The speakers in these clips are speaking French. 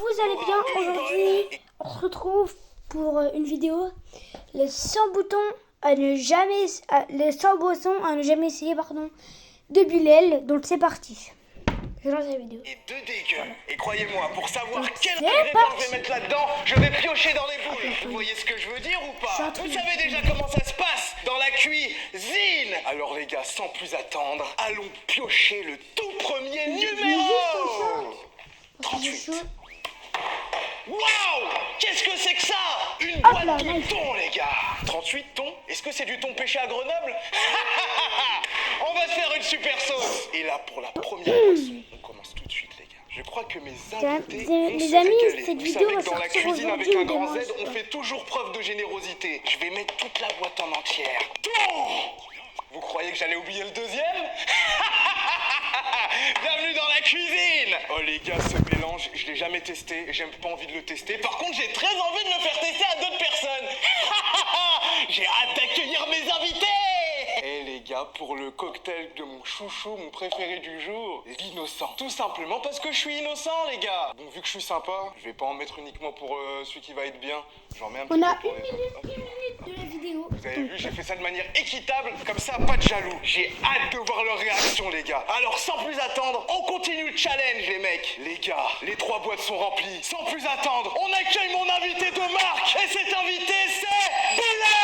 vous allez bien. Aujourd'hui, on se retrouve pour une vidéo. Les 100 boutons à ne jamais, les 100 boissons à ne jamais essayer, de Bilal. Donc c'est parti. Je lance la vidéo. Et deux dégueux. Et croyez-moi, pour savoir Donc, quel c'est ingrédient parti. je vais mettre là-dedans, je vais piocher dans les boules. Vous voyez ce que je veux dire ou pas? Vous savez déjà comment ça se passe dans la cuisine. Alors les gars, sans plus attendre, allons piocher le tout premier numéro. 38. Waouh! Qu'est-ce que c'est que ça? Une boîte de thon, les gars. 38 thon? Est-ce que c'est du thon pêché à Grenoble? On va se faire une super sauce. Et là, pour la première boisson, on commence tout de suite, les gars. Je crois que mes invités vont se régaler. cette Vous vidéo savez va que dans la sortir cuisine avec aujourd'hui un ou grand demain, Z, on fait toujours preuve de générosité. Je vais mettre toute la boîte en entière. Thon! Vous croyez que j'allais oublier le deuxième? Bienvenue dans la cuisine! Oh les gars, ce mélange, je l'ai jamais testé et j'ai même pas envie de le tester. Par contre, j'ai très envie de le faire tester à d'autres personnes. J'ai hâte d'accueillir mes invités! Et les gars, pour le cocktail de mon chouchou, mon préféré du jour, l'innocent. Tout simplement parce que je suis innocent, les gars. Bon, vu que je suis sympa, je vais pas en mettre uniquement pour celui qui va être bien. J'en mets un petit On a peu pour les autres. une minute de la vidéo. Vous avez vu, j'ai fait ça de manière équitable, comme ça, pas de jaloux. J'ai hâte de voir leur réaction, les gars. Alors, sans plus attendre, on continue le challenge, les mecs. Les gars, les 3 boîtes sont remplies. Sans plus attendre, on accueille mon invité de marque. Et cet invité, c'est Bilal.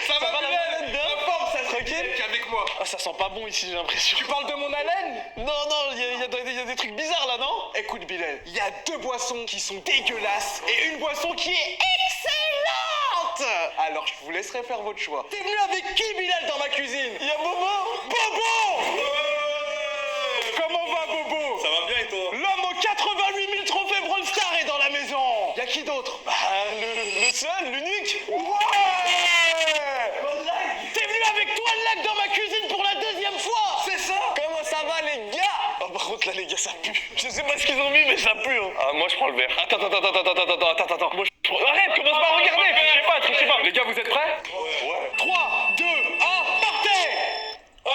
Ça va, Bilal? La forme, ça se tranquille? Qui est avec moi? Ah, ça sent pas bon ici, j'ai l'impression. Tu parles de mon haleine? Non, il y a des trucs bizarres là, non? Écoute, Bilal, il y a 2 boissons qui sont dégueulasses et une boisson qui est excellente. Alors, je vous laisserai faire votre choix. T'es venu avec qui, Bilal, dans ma cuisine? Il y a Bobo. Bobo! Comment va, Bobo? Ça va bien et toi? L'homme aux 88 000 trophées Brawl Star est dans la maison. Y a qui d'autre? Bah, le seul, l'unique. Ouais! T'es venu avec toi, le lac, dans ma cuisine pour la 2e fois. C'est ça? Comment ça va, les gars? Oh, par contre, là, les gars, ça pue. Je sais pas ce qu'ils ont mis, mais ça pue. Hein. Ah, moi, je prends le verre. Attends. Moi, je prends... Arrête, commence pas à regarder. Trichez pas. Les gars, vous êtes prêts? Ouais. 3, 2, 1, partez! Oh!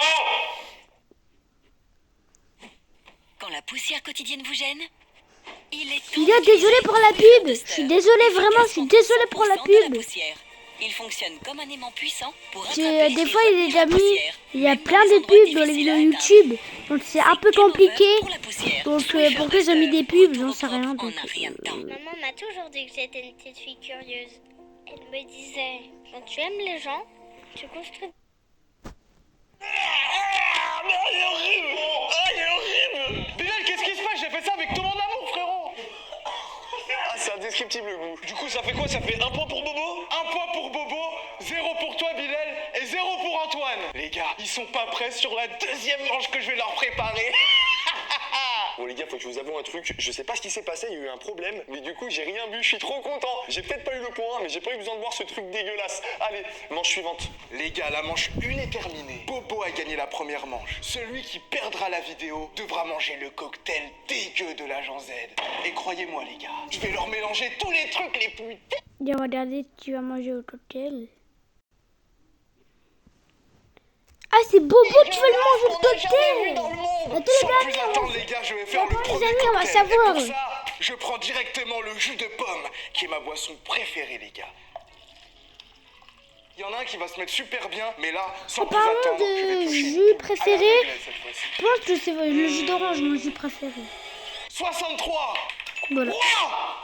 Quand la poussière quotidienne vous gêne, il est temps Il est d'utiliser désolé pour la pub. Je suis désolé, vraiment, je suis désolé pour la 100% de pub. poussière. Il fonctionne comme un aimant puissant pour Des attraper fois, et il est retenir la déjà mis. poussière, Il y a même plein dans les de endroits pubs dans les difficiles vidéos à atteindre. YouTube. Donc c'est un peu Game over compliqué. pour la poussière. Donc Switch pourquoi ils ont mis des pubs, j'en sais rien. en Donc, un rien de temps. Maman m'a toujours dit que j'étais une petite fille curieuse. Elle me disait, quand tu aimes les gens, tu construis. Ah, mais il est horrible! Ah, il est horrible! Bilal, qu'est-ce qui se passe? J'ai fait ça avec tout mon amour, frérot! Ah, c'est indescriptible le goût. Du coup, ça fait quoi? Ça fait 1 point pour Bobo? 1 point pour Bobo, 0 pour toi, Bilal, et 0 pour Antoine. Les gars, ils sont pas prêts sur la 2e manche que je vais leur préparer. Bon, les gars, faut que je vous avoue un truc. Je sais pas ce qui s'est passé, il y a eu un problème. Mais du coup, j'ai rien bu. Je suis trop content. J'ai peut-être pas eu le point 1, mais j'ai pas eu besoin de voir ce truc dégueulasse. Allez, manche suivante. Les gars, la manche 1 est terminée. Bobo a gagné la première manche. Celui qui perdra la vidéo devra manger le cocktail dégueu de l'agent Z. Et croyez-moi, les gars, je vais leur mélanger tous les trucs les plus viens regarder, tu vas manger au cocktail. Ah, c'est Bobo, tu veux le manger au cocktail? Attends, Sans plus attendre, les gars, je vais faire le les premier amis, on va cocktail. savoir. Et pour ça, je prends directement le jus de pomme, qui est ma boisson préférée, les gars. Il y en a un qui va se mettre super bien, mais là, sans plus Parlons attendre, je vais de toucher jus à préféré. l'aveugle cette fois-ci. Je pense que c'est le jus d'orange, mon jus préféré. 63. Voilà. Wow,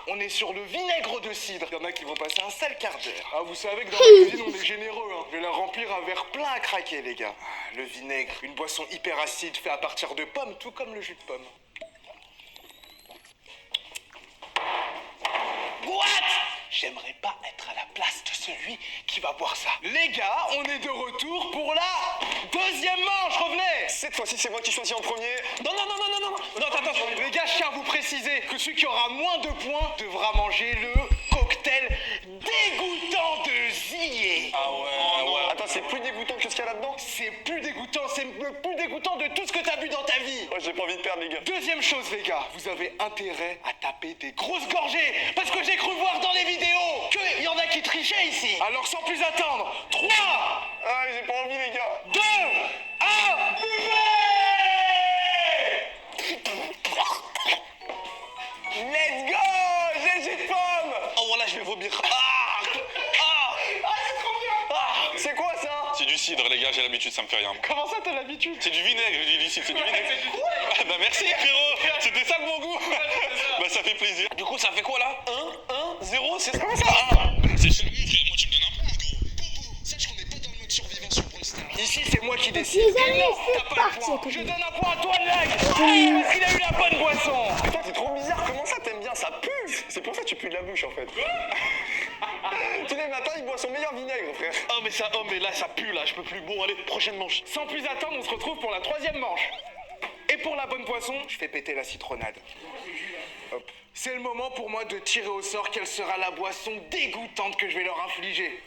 on est sur le vinaigre de cidre. Il y en a qui vont passer un sale quart d'heure. Ah, vous savez que dans la cuisine, on est généreux. Hein. Je vais leur remplir un verre plein à craquer, les gars. Ah, le vinaigre, une boisson hyper acide fait à partir de pommes, tout comme le jus de pomme. What? J'aimerais pas être à la place de celui qui va boire ça. Les gars, on est de retour pour la 2e manche. Revenez. Cette fois-ci, c'est moi qui choisis en premier. Non, attends. Les gars, je tiens à vous préciser que celui qui aura moins de points devra manger le cocktail dégoûtant de Zillé. Ah ouais. Attends, c'est plus dégoûtant que ce qu'il y a là-dedans? C'est plus dégoûtant, c'est le plus dégoûtant de tout ce que t'as bu dans ta vie. Ouais, j'ai pas envie de perdre, les gars. Deuxième chose, les gars, vous avez intérêt à taper des grosses gorgées, parce que j'ai cru voir dans les vidéos qu'il y en a qui trichaient ici. Alors sans plus attendre, 3, Ah, j'ai pas envie, les gars. 2, 1, buvez! gars, j'ai l'habitude, ça me fait rien. Comment ça, t'as l'habitude? C'est du vinaigre, je dis ici, c'est du vinaigre. Ah, bah merci frérot, c'était ça le bon goût. Bah ça fait plaisir. Du coup, ça fait quoi là? 1, 0, c'est ça? C'est chez lui, frère, moi tu me donnes un point, gros. Popo, sache qu'on n'est pas dans le mode survivant sur Brawl Stars. Ici, c'est moi qui décide. Les amis, Et non, c'est t'as pas le parti. point. Je donne un point à toi, Lag. Ouais, parce qu'il a eu la bonne boisson. Mais toi, t'es trop bizarre, comment ça t'aimes bien? Ça pue. C'est pour ça que tu pues de la bouche en fait. Tous les matins, il boit son meilleur vinaigre, frère. Oh mais là, ça pue, là, je peux plus. Bon, allez, prochaine manche. Sans plus attendre, on se retrouve pour la 3e manche. Et pour la bonne poisson, je fais péter la citronnade. Hop. C'est le moment pour moi de tirer au sort quelle sera la boisson dégoûtante que je vais leur infliger.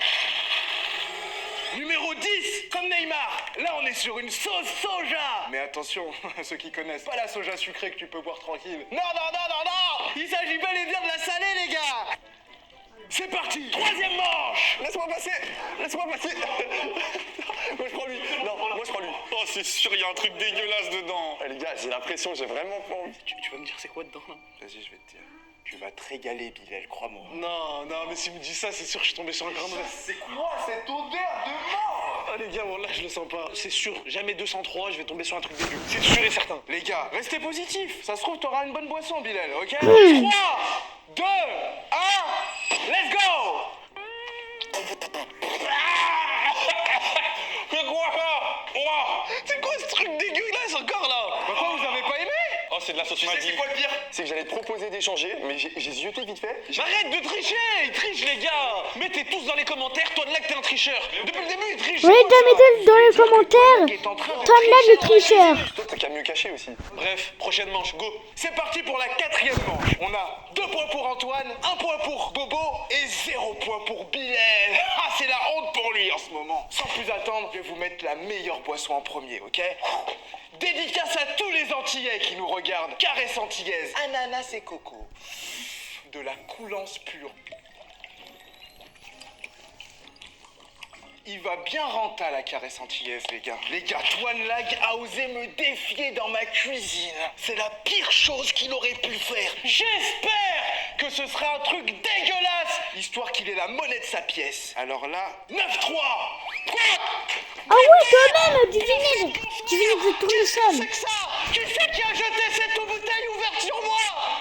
Numéro 10, comme Neymar. Là, on est sur une sauce soja. Mais attention, ceux qui connaissent pas la soja sucrée que tu peux boire tranquille. Non, non, non, non, non. Il s'agit bel et bien de la salée, les gars. C'est parti, 3e manche. Laisse-moi passer. Laisse-moi passer. Moi, je prends lui. Non, moi, je prends lui. Oh, c'est sûr, il y a un truc dégueulasse dedans. Eh, les gars, j'ai l'impression, j'ai vraiment pas envie. Tu vas me dire c'est quoi dedans, là? Vas-y, je vais te dire. Tu vas te régaler, Bilal, crois-moi. Non, non, mais s'il me dit ça, c'est sûr que je suis tombé sur un grain de... C'est quoi cette odeur de mort? Ah les gars, bon là je le sens pas. C'est sûr, jamais 203, je vais tomber sur un truc dégueu. C'est sûr et certain. Les gars, restez positifs. Ça se trouve, t'auras une bonne boisson, Bilal, ok? 3, 2, 1, let's go! Mais quoi ça? Ouah, c'est quoi ce truc dégueulasse encore là? Pourquoi vous avez pas aimé? Oh, c'est de la sauce Tu sais Maggi. c'est quoi le pire? C'est que j'allais te proposer d'échanger, mais j'ai zioté vite fait. Arrête de tricher! Ils trichent les gars! Mettez tous dans les commentaires, toi de là que t'es un tricheur! Depuis le début, ils trichent! Oui, mettez dans les commentaires. Tom là, le tricheur. Toi, t'as qu'à mieux cacher aussi. Bref, prochaine manche, go! C'est parti pour la 4e manche. On a 2 points pour Antoine, 1 point pour Bobo et 0 point pour Bilal. Ah, c'est la honte pour lui en ce moment. Sans plus attendre, je vais vous mettre la meilleure boisson en premier, ok? Dédicace à tous les Antillais qui nous regardent. Caresse antillaise, ananas et coco. De la coulance pure. Il va bien rentrer la caresse antillaise, les gars. Les gars, Toine Lag a osé me défier dans ma cuisine. C'est la pire chose qu'il aurait pu faire. J'espère que ce sera un truc dégueulasse, histoire qu'il ait la monnaie de sa pièce. Alors là, 9-3. Quoi? Ah oui, quand même, du vinaigre. Du vinaigre de tournesol. C'est que ça? Qui c'est qui a jeté cette bouteille ouverte sur moi?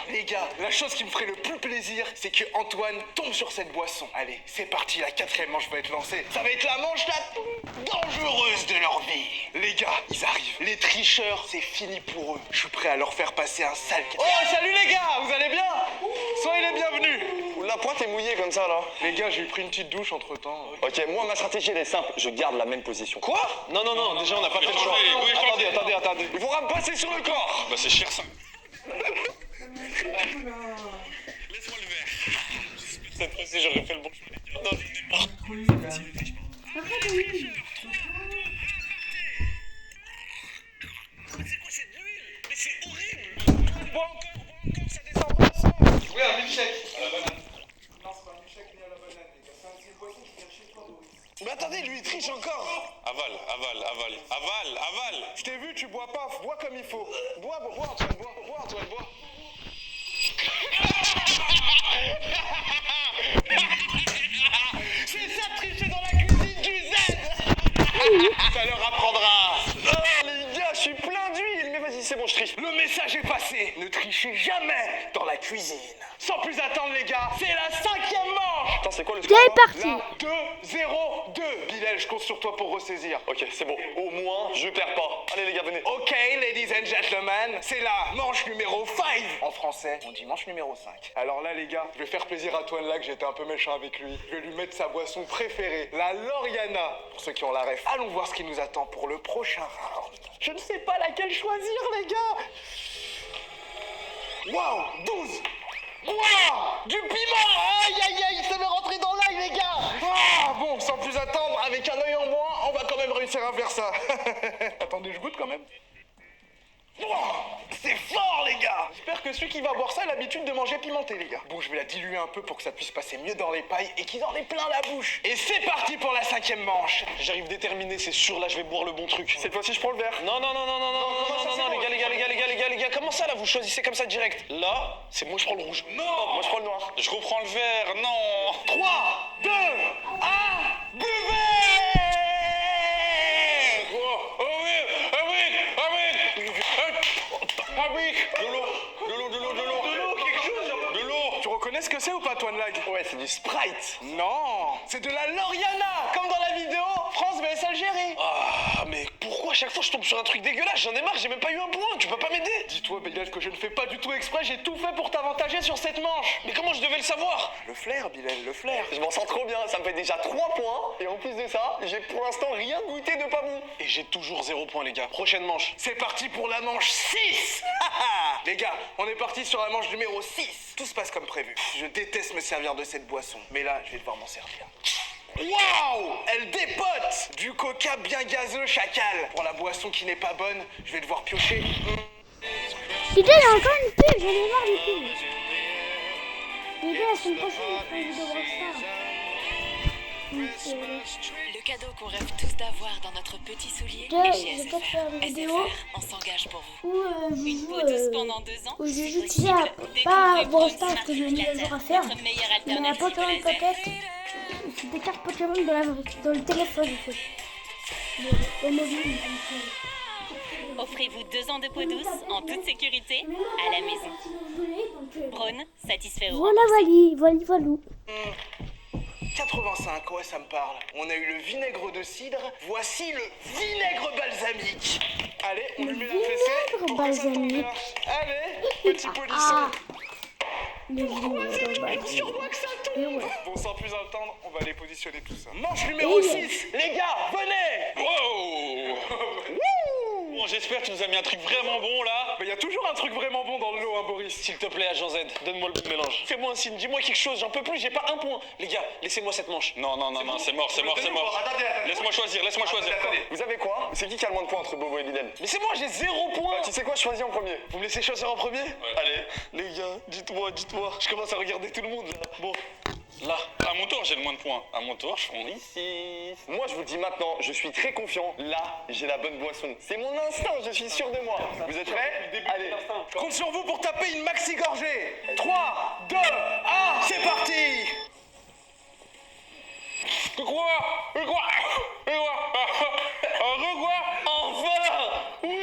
Les gars, la chose qui me ferait le plus plaisir, c'est que Antoine tombe sur cette boisson. Allez, c'est parti, la 4e manche va être lancée. Ça va être la manche la plus dangereuse de leur vie. Les gars, ils arrivent. Les tricheurs, c'est fini pour eux. Je suis prêt à leur faire passer un sale... Oh, salut les gars, vous allez bien? Soyez les bienvenus. La pointe est mouillée comme ça là. Les gars, j'ai pris une petite douche entre-temps. Ok, moi ma stratégie elle est simple, je garde la même position. Quoi? Non, non, non, déjà on n'a pas fait le choix. Attendez. Il faudra me passer sur le corps. Bah c'est cher ça. Laisse-moi le verre. Cette fois-ci j'aurais fait le bon choix. Non, j'en ai marre. C'est quoi cette huile? Mais c'est horrible. Bois encore, ça descend pas ensemble. Oui, un milkshake. À la banane. Non, c'est pas un milkshake ni à la banane, les gars. C'est une boisson qui vient chez toi, Boris. Mais attendez, lui il triche encore. Avale. Je t'ai vu, tu bois pas. Bois comme il faut. Bois, Antoine, bois. C'est ça, tricher dans la cuisine du Z. Ça leur apprendra. Oh les gars, je suis plein d'huile. Mais vas-y, c'est bon, je triche. Le message est passé. Ne trichez jamais dans la cuisine. Sans plus attendre, les gars, c'est la 5e manche. Attends, c'est quoi le score C'est là? parti. Là, 2-0-2. Bilal, je compte sur toi pour ressaisir. Ok, c'est bon. Au moins, je perds pas. Allez les gars, venez. Ok, ladies and gentlemen, c'est la manche numéro 5. En français, on dit manche numéro 5. Alors là, les gars, je vais faire plaisir à Toine Lag, j'étais un peu méchant avec lui. Je vais lui mettre sa boisson préférée, la Loriana. Pour ceux qui ont la ref, allons voir ce qui nous attend pour le prochain round. Je ne sais pas laquelle choisir, les gars. Waouh, 12. Waouh, du piment. Aïe, ça m'est rentré dans l'œil, les gars. Ah, bon, sans plus attendre, avec un œil en moins, on va quand même réussir à faire ça. Attendez, je goûte quand même. Wow, c'est fort, les gars. J'espère que celui qui va boire ça a l'habitude de manger pimenté, les gars. Bon, je vais la diluer un peu pour que ça puisse passer mieux dans les pailles et qu'ils en aient plein la bouche. Et c'est parti pour la 5e manche. J'arrive déterminé, c'est sûr, là je vais boire le bon truc. Cette fois-ci, je prends le verre. Non, les gars, comment ça, là, vous choisissez comme ça direct? Là, c'est moi, je prends le rouge. Non, moi je prends le noir. Je reprends le vert, non. 3, 2, 1, buvez! quick. De l'eau, quelque chose. De l'eau. Tu reconnais ce que c'est ou pas, toi, Lag? Ouais, c'est du Sprite. Non, c'est de la Loriana, comme dans la vidéo France vs Algérie. Ah, mais pourquoi à chaque fois je tombe sur un truc dégueulasse? J'en ai marre, j'ai même pas eu un point. Tu peux pas m'aider? Dis-toi, Bilal, que je ne fais pas du tout exprès, j'ai tout fait pour t'avantager sur cette manche. Mais comment je devais le savoir? Le flair, Bilal, le flair. Je m'en sens trop bien, ça me fait déjà 3 points. Et en plus de ça, j'ai pour l'instant rien goûté de pas bon. Et j'ai toujours 0 point, les gars. Prochaine manche. C'est parti pour la manche 6. Les gars, on est parti sur la manche numéro 6. Tout se passe comme prévu. Je déteste me servir de cette boisson, mais là, je vais devoir m'en servir. Waouh! Elle dépote! Du coca bien gazeux, chacal. Pour la boisson qui n'est pas bonne, je vais devoir piocher. Putain, il y a encore une pub, j'en ai marre des pubs. Les gars, la semaine prochaine, je ferai une vidéo Rockstar. Le cadeau qu'on rêve tous d'avoir dans notre petit soulier Déjà, est je chez vais peut-être faire une vidéo SFR, on s'engage pour vous. où je Une joue, peau douce pendant 2 ans. où je c'est joue possible. déjà pas Découvrez Brawl Brawl Stars parce que j'ai Smart mis le jour à faire, notre meilleure mais un alternative Pokémon au laser. Pocket, c'est des cartes Pokémon dans le téléphone en fait. Au mobile. Offrez-vous 2 ans de peau douce en toute sécurité à la maison. Braun, satisfait au Voilà, voilà. 85, ouais, ça me parle. On a eu le vinaigre de cidre, voici le vinaigre balsamique. Allez, on lui met la fessée pour que ça tombe bien. balsamique. Allez, petit polisson. Ah. Le vinaigre balsamique. Et ouais. Bon, sans plus attendre, on va les positionner tout ça. Manche numéro 6, les gars, venez. Wow. Bon, j'espère que tu nous as mis un truc vraiment bon là. Mais il y a toujours un truc vraiment bon dans le lot, hein, Boris. S'il te plaît, agent Z, donne-moi le bon mélange. Fais-moi un signe, dis-moi quelque chose, j'en peux plus, j'ai pas un point. Les gars, laissez-moi cette manche. Non, c'est mort. Attendez. Laisse-moi choisir. Vous savez quoi? C'est qui a le moins de points entre Bobo et Bilal? Mais c'est moi, j'ai 0 point. Tu sais quoi, choisis en premier. Vous me laissez choisir en premier? Allez, les gars, dites-moi. Je commence à regarder tout le monde là. Bon, là, à mon tour, j'ai le moins de points. À mon tour, je prends ici. Moi, je vous le dis maintenant, je suis très confiant. Là, j'ai la bonne boisson. C'est mon instinct, je suis sûr de moi. Vous êtes prêts? Allez. Je compte sur vous pour taper une maxi gorgée. 3, 2, 1, c'est parti. Quoi? Enfin! Oui,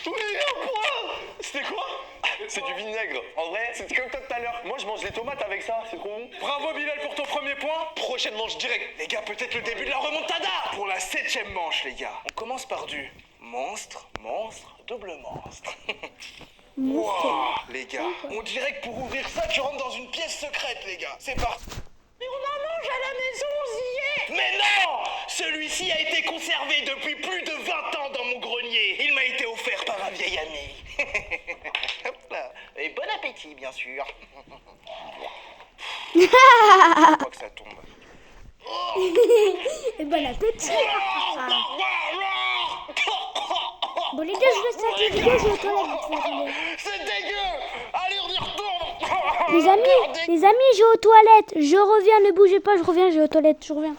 un point! C'était quoi? C'est du vinaigre. En vrai, c'était comme toi tout à l'heure. Moi, je mange les tomates avec ça, c'est trop bon. Bravo, Bilal, pour ton premier point. Prochaine manche direct. Les gars, peut-être le début de la remontada. Pour la 7e manche, les gars. On commence par du monstre, double monstre. Wow, les gars, on dirait que pour ouvrir ça, tu rentres dans une pièce secrète, les gars. C'est parti. Mais on en mange à la maison, on y est. Mais non! Celui-ci a été conservé depuis plus de 20 ans dans mon grenier. Il m'a été offert par un vieil ami. Hop là. Et bon appétit, bien sûr. Je crois que ça tombe. Et bon appétit. Bon les gars, je laisse la vidéo, je vais aux toilettes vite fait, attendez. C'est dégueu! Allez, on y retourne! Les amis, je vais aux toilettes. Je reviens, ne bougez pas, je reviens, je vais aux toilettes, je reviens.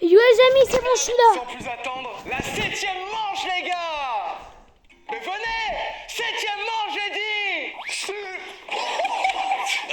Yo les amis, c'est bon, je suis là. Sans plus attendre, la 7e manche, les gars! Mais venez! 7e manche, j'ai dit!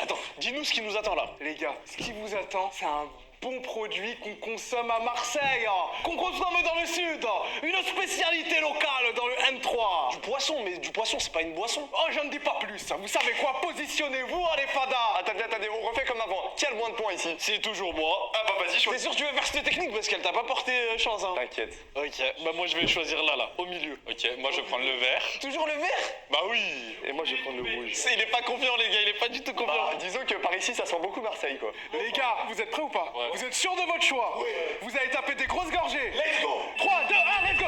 Attends, dis-nous ce qui nous attend là. Les gars, ce qui vous attend, c'est un bon produit qu'on consomme à Marseille, qu'on consomme dans le sud, une spécialité locale dans le M3. Du poisson, mais du poisson, c'est pas une boisson. Oh, je ne dis pas plus. Vous savez quoi? Positionnez-vous, les fadas. Attendez, on refait comme avant. Qui a le moins de points ici? C'est toujours moi. Ah bah vas-y, T'es sûr que tu veux faire cette technique parce qu'elle t'a pas porté chance, hein? T'inquiète. Ok, bah moi je vais choisir là, au milieu. Ok, moi je vais prendre le vert. Toujours le vert? Bah oui. Et moi je vais prendre le rouge. Il est pas confiant les gars, il est pas du tout confiant. Bah, disons que par ici ça sent beaucoup Marseille quoi. Les gars, vous êtes prêts ou pas? Ouais. Vous êtes sûrs de votre choix? Oui. Vous allez taper des grosses gorgées. Let's go. 3, 2, 1, let's go.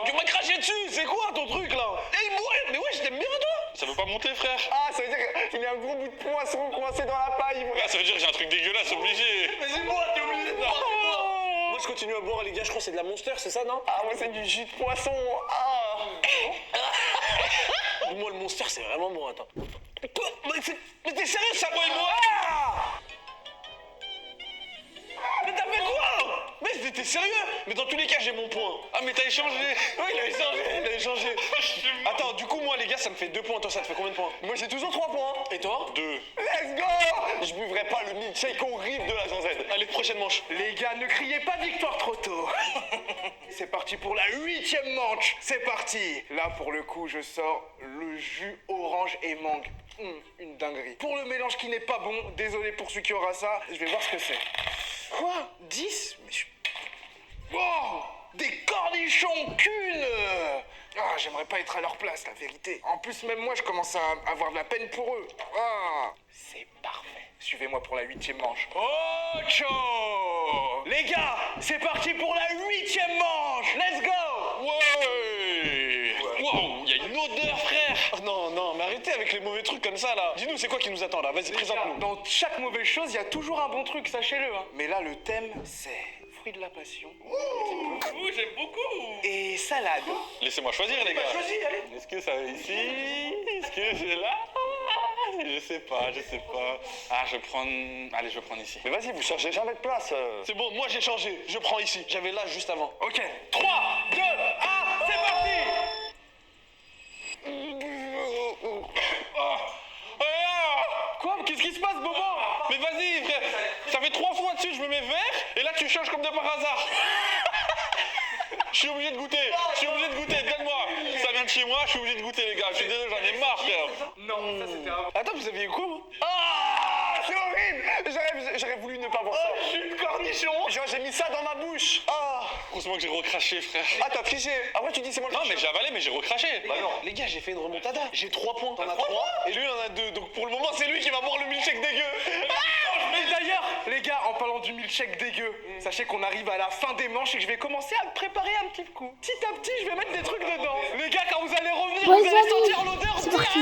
Tu m'as craché dessus, c'est quoi ton truc là? Mais ouais, je t'aime bien toi. Ça veut pas monter frère. Ah, ça veut dire qu'il y a un gros bout de poisson coincé dans la paille. Ah, ça veut dire que j'ai un truc dégueulasse obligé. Mais c'est moi, t'es obligé de boire. Moi je continue à boire les gars, je crois que c'est de la Monster, c'est ça non? Ah, moi c'est du jus de poisson. Ah. Moi le Monster c'est vraiment bon, attends. Mais t'es sérieux ça moi et moi? Mais t'as fait quoi? Mais t'es sérieux? Mais dans tous les cas j'ai mon point. Ah mais t'as échangé. Oui, il a échangé. Attends, du coup moi les gars ça me fait 2 points, toi ça te fait combien de points? Moi j'ai toujours 3 points. Et toi? 2. Let's go. Je buvrai pas le milkshake horrible de la Zanzette. Allez, prochaine manche. Les gars, ne criez pas victoire trop tôt. C'est parti pour la 8e manche. C'est parti. Là, pour le coup, je sors le jus orange et mangue. Une dinguerie. Pour le mélange qui n'est pas bon, désolé pour celui qui aura ça, je vais voir ce que c'est. Quoi? 10? Mais je... Wow! Des cornichons qu'une! Ah, j'aimerais pas être à leur place, la vérité. En plus, même moi, je commence à avoir de la peine pour eux. Ah, c'est parfait. Suivez-moi pour la 8e manche. Ocho! Les gars, c'est parti pour la 8e manche! Let's go! Ouais. Wow, y a une odeur frère. Oh, non, mais arrêtez avec les mauvais trucs comme ça là. Dis-nous c'est quoi qui nous attend là, vas-y présente-nous. Dans chaque mauvaise chose, il y a toujours un bon truc, sachez-le. Mais là, le thème, c'est fruits de la passion. Ouh, j'aime beaucoup. Et salade. Laissez-moi choisir les gars. Choisis, allez. Est-ce que ça va ici? Est-ce que c'est là? Je sais pas. Ah, je vais prendre ici. Mais vas-y, vous changez jamais de place. C'est bon, moi j'ai changé. Je prends ici. J'avais là juste avant. Ok, 3, 2, 1, c'est parti! Quoi? Qu'est-ce qui se passe, Bobo? Mais vas-y, frère. Ça fait 3 fois dessus, je me mets vert. Et là, tu changes comme de par hasard. Je suis obligé de goûter. Donne-moi. Ça vient de chez moi, je suis obligé de goûter, les gars. Je suis désolé, j'en ai marre, frère. Non, ça c'était un... Attends, vous aviez quoi, moi? Ah, c'est horrible. J'aurais voulu ne pas voir ça. jus de cornichon! Genre, j'ai mis ça dans ma bouche. Ah. Heureusement que j'ai recraché, frère. Ah, t'as triché. Après, tu dis c'est moi le Non, mais j'ai avalé, mais j'ai recraché. Bah non. Les gars, j'ai fait une remontada. J'ai 3 points. T'en as 3 3 et lui, il en a 2. Donc pour le moment, c'est lui qui va boire le milkshake dégueu. Mais d'ailleurs, les gars, en parlant du milkshake dégueu, sachez qu'on arrive à la fin des manches et que je vais commencer à me préparer un petit coup. Petit à petit, je vais mettre des trucs dedans. Les gars, quand vous allez revenir, Bon, vous allez amis, sentir l'odeur c'est direct. parti.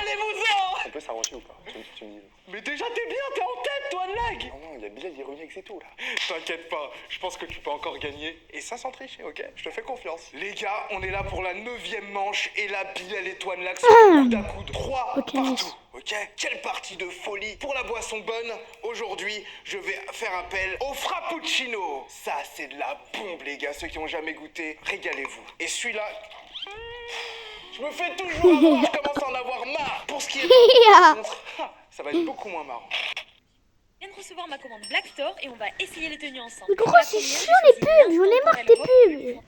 Allez-vous-en! On peut s'arranger ou pas? Tu me dis. Mais déjà, t'es bien, t'es en tête, toi, lag. Non, il y a Bilal, il est revenu avec ses tout là. T'inquiète pas, je pense que tu peux encore gagner. Et ça sans tricher, ok? Je te fais confiance. Les gars, on est là pour la 9e manche. Et là, Bilal et Toine Lac sont coude à coude. 3 Ok, partout. nice. Ok? Quelle partie de folie pour la boisson bonne. Aujourd'hui, je vais faire appel au Frappuccino. Ça, c'est de la bombe, les gars. Ceux qui ont jamais goûté, régalez-vous. Et celui-là... Je me fais toujours avoir, je commence à en avoir marre. Pour ce qui est... Ça va être beaucoup moins marrant. Je viens de recevoir ma commande Black Store et on va essayer les tenues ensemble. Mais gros, c'est chiant les pubs, j'en ai marre des pubs.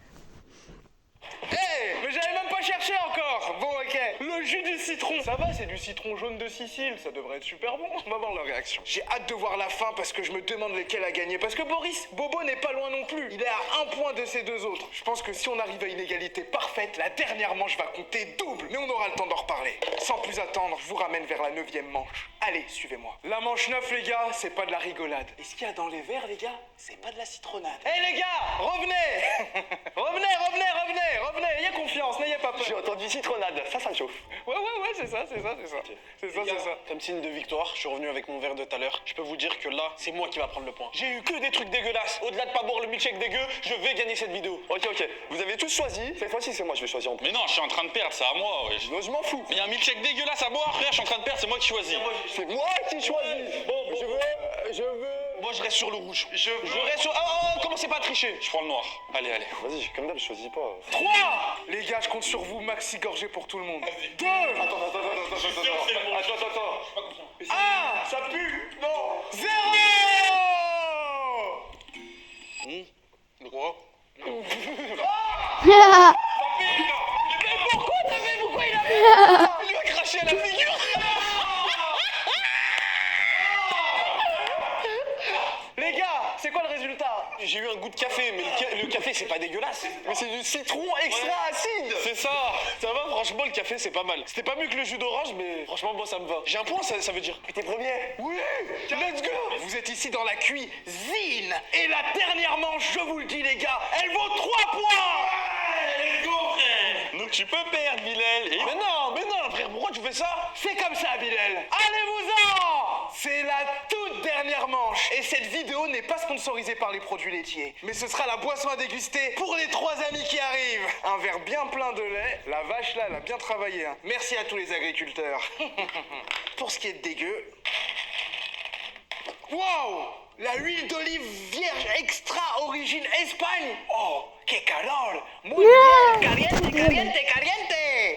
Hey, mais j'avais même pas cherché encore. Bon, ok. Le jus du citron. Ça va, c'est du citron jaune de Sicile. Ça devrait être super bon. On va voir leur réaction. J'ai hâte de voir la fin parce que je me demande lequel a gagné. Parce que Bobo n'est pas loin non plus. Il est à 1 point de ces 2 autres. Je pense que si on arrive à une égalité parfaite, la dernière manche va compter double. Mais on aura le temps d'en reparler. Sans plus attendre, je vous ramène vers la 9e manche. Allez, suivez-moi. La manche 9, les gars, c'est pas de la rigolade. Et ce qu'il y a dans les verres, les gars, c'est pas de la citronnade. Hey, les gars, revenez. Revenez. Ayez confiance, n'ayez pas peur. J'ai entendu citronnade, ça me chauffe. Ouais, c'est ça. C'est ça. Comme signe de victoire, je suis revenu avec mon verre de tout à l'heure. Je peux vous dire que là, c'est moi qui va prendre le point. J'ai eu que des trucs dégueulasses. Au-delà de pas boire le milkshake dégueu, je vais gagner cette vidéo. Ok. Vous avez tous choisi. Cette fois-ci, c'est moi, je vais choisir en plus. Mais non, je suis en train de perdre, c'est à moi. Ouais. Non, je m'en fous. Mais y a un milkshake dégueulasse à boire, frère, je suis en train de perdre, c'est moi qui choisis. C'est moi qui choisis. Bon. Je veux. Moi, je reste sur le rouge. Je reste sur... Oh, commencez pas à tricher. Je prends le noir. Allez. Vas-y, comme d'hab, je choisis pas. 3. Les gars, je compte sur vous, maxi gorgé pour tout le monde. 2. Attends. Attends. Ah, Ça pue. Non. 0. De quoi? Pourquoi il a fait ça? Il lui a craché à la figure. Les gars, c'est quoi le résultat? J'ai eu un goût de café, mais le café c'est pas dégueulasse. Mais c'est du citron extra acide. C'est ça. Ça va, franchement, le café c'est pas mal. C'était pas mieux que le jus d'orange, mais franchement, moi ça me va. J'ai un point, ça veut dire. Mais t'es premier. Oui, let's go. Vous êtes ici dans la cuisine. Et la dernière manche, je vous le dis les gars, elle vaut 3 points. Let's go, frère. Donc tu peux perdre, Bilal. Mais non, frère, pourquoi tu fais ça? C'est comme ça, Bilal. Allez-vous-en. C'est la toute dernière manche. Et cette vidéo n'est pas sponsorisée par les produits laitiers. Mais ce sera la boisson à déguster pour les 3 amis qui arrivent. Un verre bien plein de lait. La vache là, elle a bien travaillé. Hein. Merci à tous les agriculteurs. Pour ce qui est de dégueu... Waouh! La huile d'olive vierge extra origine Espagne. Oh, que calor! Muy bien! Caliente, caliente, caliente!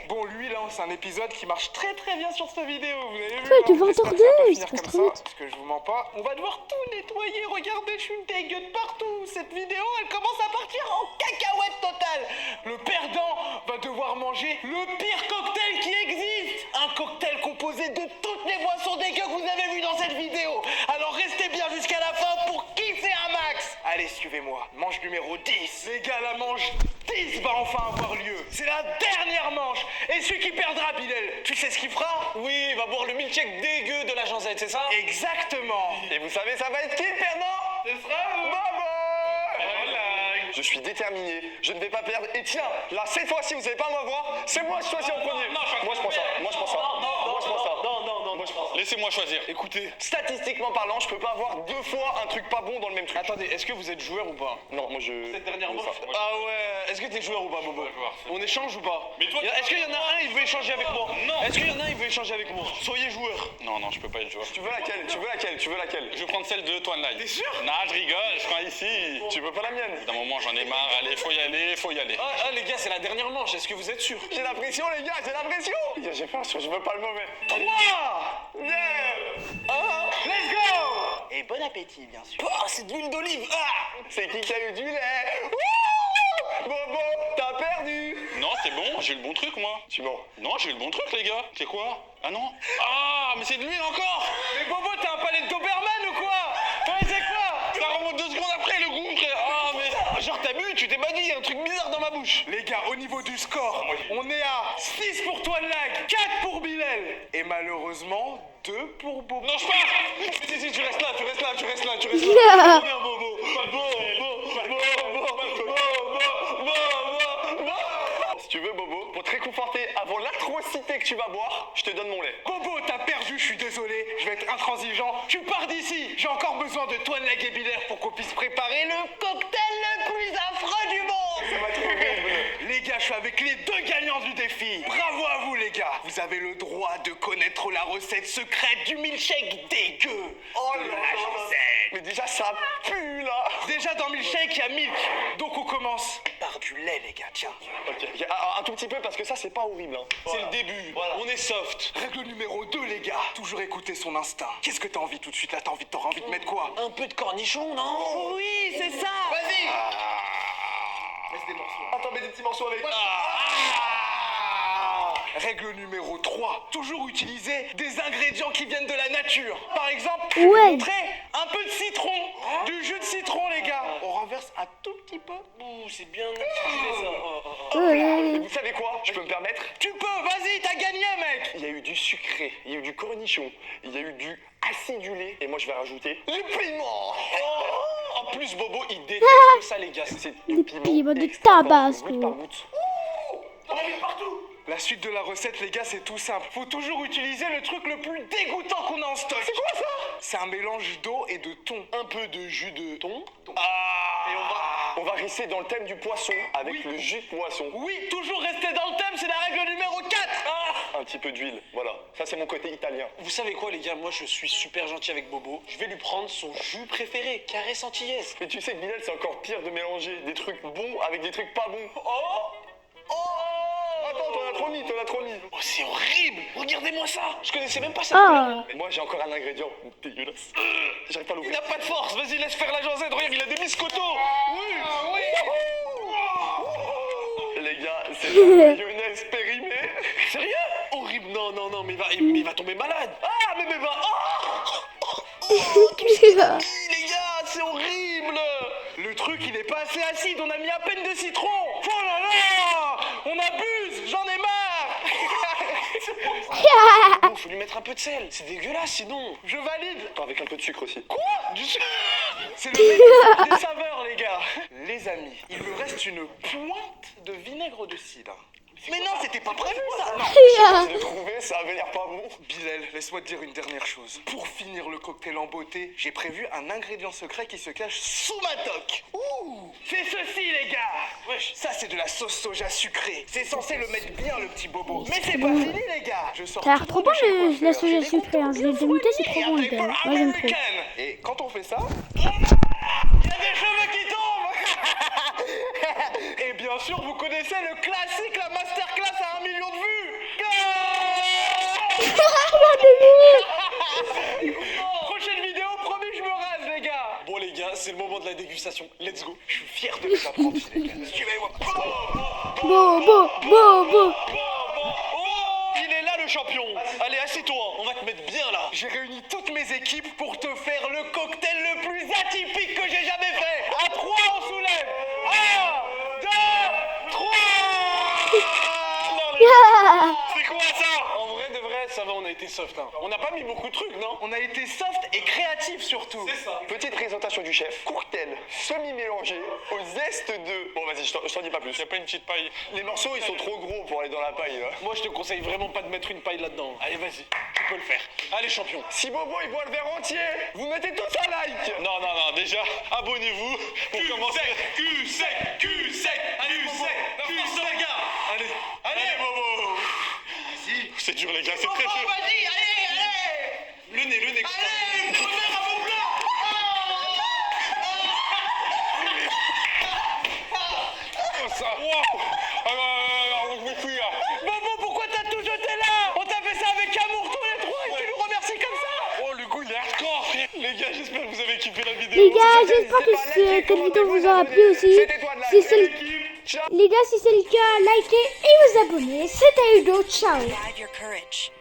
Bon, l'huile, hein, c'est un épisode qui marche très très bien sur cette vidéo. Vous avez vu? Ouais, hein, tu vas j'espère que entorder, ça va pas il finir se passe comme trop ça, vite. parce que je vous mens pas. On va devoir tout nettoyer. Regardez, je suis dégueu de partout. Cette vidéo, elle commence à partir en cacahuète totale. Le perdant va devoir manger le pire cocktail qui existe. Un cocktail composé de toutes les boissons dégueu que vous avez vues dans cette vidéo. Alors restez bien jusqu'à la fin pour kiffer un max. Allez, suivez-moi. Manche numéro 10. Les gars, la manche 10 va enfin avoir lieu. C'est la dernière manche. Et celui qui perdra, Bilal, tu sais ce qu'il fera? Oui, il va boire le milkshake dégueu de la Janzette, c'est ça? Exactement. Et vous savez, ça va être qui le perdant? Ce sera vous. Maman. Je suis déterminé, je ne vais pas perdre. Et tiens, là, cette fois-ci, vous n'allez pas m'avoir. C'est moi qui choisis en premier. Moi, je prends ça. Moi, je prends ça. Moi, je prends ça. Moi, je prends ça. Laissez-moi choisir. Écoutez, statistiquement parlant, je peux pas avoir 2 fois un truc pas bon dans le même truc. Attendez, est-ce que vous êtes joueur ou pas? Non, moi je. Cette dernière manche. Ah ouais, est-ce que t'es joueur ou pas, Bobo? joueur. On échange ou pas? Mais toi, Est-ce qu'il y en a un, il veut échanger avec moi? Non. Est-ce qu'il y en a un, il veut échanger avec moi? Soyez joueur. Non, je peux pas être joueur. Tu veux laquelle? Tu veux laquelle? Tu veux laquelle? Je vais prendre celle de Toine Live. T'es sûr? Non, je rigole, je prends ici. Tu veux pas la mienne? D'un moment, j'en ai marre. Allez, faut y aller. Ah les gars, c'est la dernière manche, est-ce que vous êtes sûr? J'ai la pression, les gars, j'ai la pression! J'ai peur, je veux pas le mauvais. 3, 2, 1, let's go! Et bon appétit, bien sûr. Oh, c'est de l'huile d'olive. Ah! C'est qui a eu du lait? Wouh! Bobo, t'as perdu! Non, c'est bon, j'ai eu le bon truc, moi. Tu mens. Non, j'ai eu le bon truc, les gars. C'est quoi? Ah non? Ah, mais c'est de l'huile encore! Mais Bobo, t'as un palais de Doberman ou quoi? Mais c'est quoi? Ça remonte 2 secondes après, le goût, frère. Ah, mais genre, t'as bu, tu t'es pas dit, il y a un truc bizarre dans ma bouche. Les gars, au niveau du score, on est à 6 pour Toine Lag, 4 pour Bilal. Et malheureusement, 2 pour Bobo. Non, je pars! Si, tu restes là. Yeah. Si tu veux, Bobo, pour te réconforter avant l'atrocité que tu vas boire, je te donne mon lait. Bobo, t'as perdu, je suis désolé, je vais être intransigeant. Tu pars d'ici. J'ai encore besoin de Toine Lag et Bilal pour qu'on puisse préparer le cocktail le plus affreux du monde. Ça va être horrible. Les gars, je suis avec les 2 gagnants du défi. Bravo à vous, les gars. Vous avez le droit de connaître la recette secrète du milkshake dégueu. Oh de là la là. Janzette. Mais déjà, ça pue, là. Déjà dans milkshake, il y a milk. Donc on commence par du lait, les gars, tiens. Ok, un tout petit peu, parce que ça, c'est pas horrible. Hein. C'est le début, Voilà. on est soft. Règle numéro 2, les gars. Toujours écouter son instinct. Qu'est-ce que t'as envie tout de suite là? T'auras envie de mettre quoi? Un peu de cornichon, non? Oui, c'est ça. Vas-y. Laisse des morceaux. Attends, mets des petits morceaux avec. Règle numéro 3. Toujours utiliser des ingrédients qui viennent de la nature. Par exemple, je Ouais. vais vous montrer un peu de citron. Du jus de citron, les gars. On renverse un tout petit peu. Ouh, c'est bien articulé, ça. Et vous savez quoi? Je peux me permettre? Tu peux, vas-y, t'as gagné, mec. Il y a eu du sucré, il y a eu du cornichon, il y a eu du acidulé, et moi je vais rajouter du piment. En plus, Bobo, il déteste ça, les gars. C'est Des du piment piments de extra tabasco. fort, goutte par goutte. La suite de la recette, les gars, c'est tout simple. Faut toujours utiliser le truc le plus dégoûtant qu'on a en stock. C'est quoi ça? C'est un mélange d'eau et de thon. Un peu de jus de thon. Et on va rester dans le thème du poisson avec le jus de poisson. Oui, toujours rester dans le thème, c'est la règle numéro 4. Un petit peu d'huile, voilà. Ça c'est mon côté italien. Vous savez quoi, les gars? Moi, je suis super gentil avec Bobo. Je vais lui prendre son jus préféré, caresse antillaise. Mais tu sais que Bilal c'est encore pire de mélanger des trucs bons avec des trucs pas bons. Oh, Attention, t'en as trop mis, t'en as trop mis. Oh, c'est horrible. Regardez-moi ça. Je connaissais même pas ça. Ah. Moi, j'ai encore un ingrédient dégueulasse. J'arrive pas à Il l'ouvrir. n'a pas de force. Vas-y, laisse faire la Josette. Regarde, il a des biscottos. Oui. Les gars, c'est de la mayonnaise périmée. Sérieux? Horrible. Non, non, non, mais il va tomber malade. Ah, mais va. Les gars, c'est horrible. Le truc, il est pas assez acide, on a mis à peine de citron. Oh là là, on abuse, j'en ai marre. Bon, faut lui mettre un peu de sel. C'est dégueulasse, sinon. Je valide. Avec un peu de sucre aussi. Quoi? Du sucre? C'est le mec des saveurs, les gars. Les amis, il me reste une pointe de vinaigre de cidre. Mais non, c'était pas prévu ça. Non. Je l'ai trouvé, ça avait l'air pas bon. Bilal, laisse-moi te dire une dernière chose. Pour finir le cocktail en beauté, j'ai prévu un ingrédient secret qui se cache sous ma toque. Ouh! C'est ceci, les gars! Wesh, ça c'est de la sauce soja sucrée. C'est censé le mettre bien, le petit bobo. Mais c'est pas fini, les gars! Je sors Ça a l'air tout trop droit bon de chez la coiffeur. soja J'ai des sucrée, hein. Je l'ai goûté, c'est trop bon le gars. Moi j'aime trop. Et quand on fait ça, il y a des cheveux qui tombent! Et bien sûr, vous connaissez le classique, la masterclass à 1 million de vues! Prochaine vidéo, promis, je me rase, les gars! Bon, les gars, c'est le moment de la dégustation. Let's go. Je suis fier de mes apprentis, les gars. Suivez-moi. Bobo, bobo. Oh, il est là le champion. Allez, assieds-toi. On va te mettre bien là. J'ai réuni toutes mes équipes pour te faire le cocktail le plus atypique que j'ai jamais fait. À 3, on soulève. 1, 2, 3. C'est quoi ça? En vrai de vrai, ça va, on a été soft. Hein. On n'a pas mis beaucoup de trucs, non? On a été soft et créatif surtout. C'est ça. Petite présentation du chef. Cocktail semi-mélangé au zeste de... Bon, vas-y, je t'en dis pas plus. Y a pas une petite paille? Les morceaux, ils sont trop gros pour aller dans la paille, là. Moi, je te conseille vraiment pas de mettre une paille là-dedans. Allez, vas-y, tu peux le faire. Allez, champion. Si Bobo, il boit le verre entier, vous mettez tous un like. Non, non, non, déjà, abonnez-vous pour commencer. Cul sec, cul sec, allez, cul sec, les gars. Allez, allez, Bobo. C'est dur, les gars, c'est très dur. Vas-y, allez, allez. Le nez, le nez. Allez, faut faire à mon plat. Oh, ça. Wow. Alors, je me couille, là. Bobo, pourquoi t'as tout jeté là? On t'a fait ça avec amour tous les trois et tu nous remercies comme ça? Oh, le goût, il est hardcore. Les gars, j'espère que vous avez kiffé la vidéo. Les gars, j'espère que cette vidéo vous aura plu aussi. Si c'est le... Les gars, si c'est le cas, likez et vous abonnez. C'était Hugo, ciao. Revive your courage.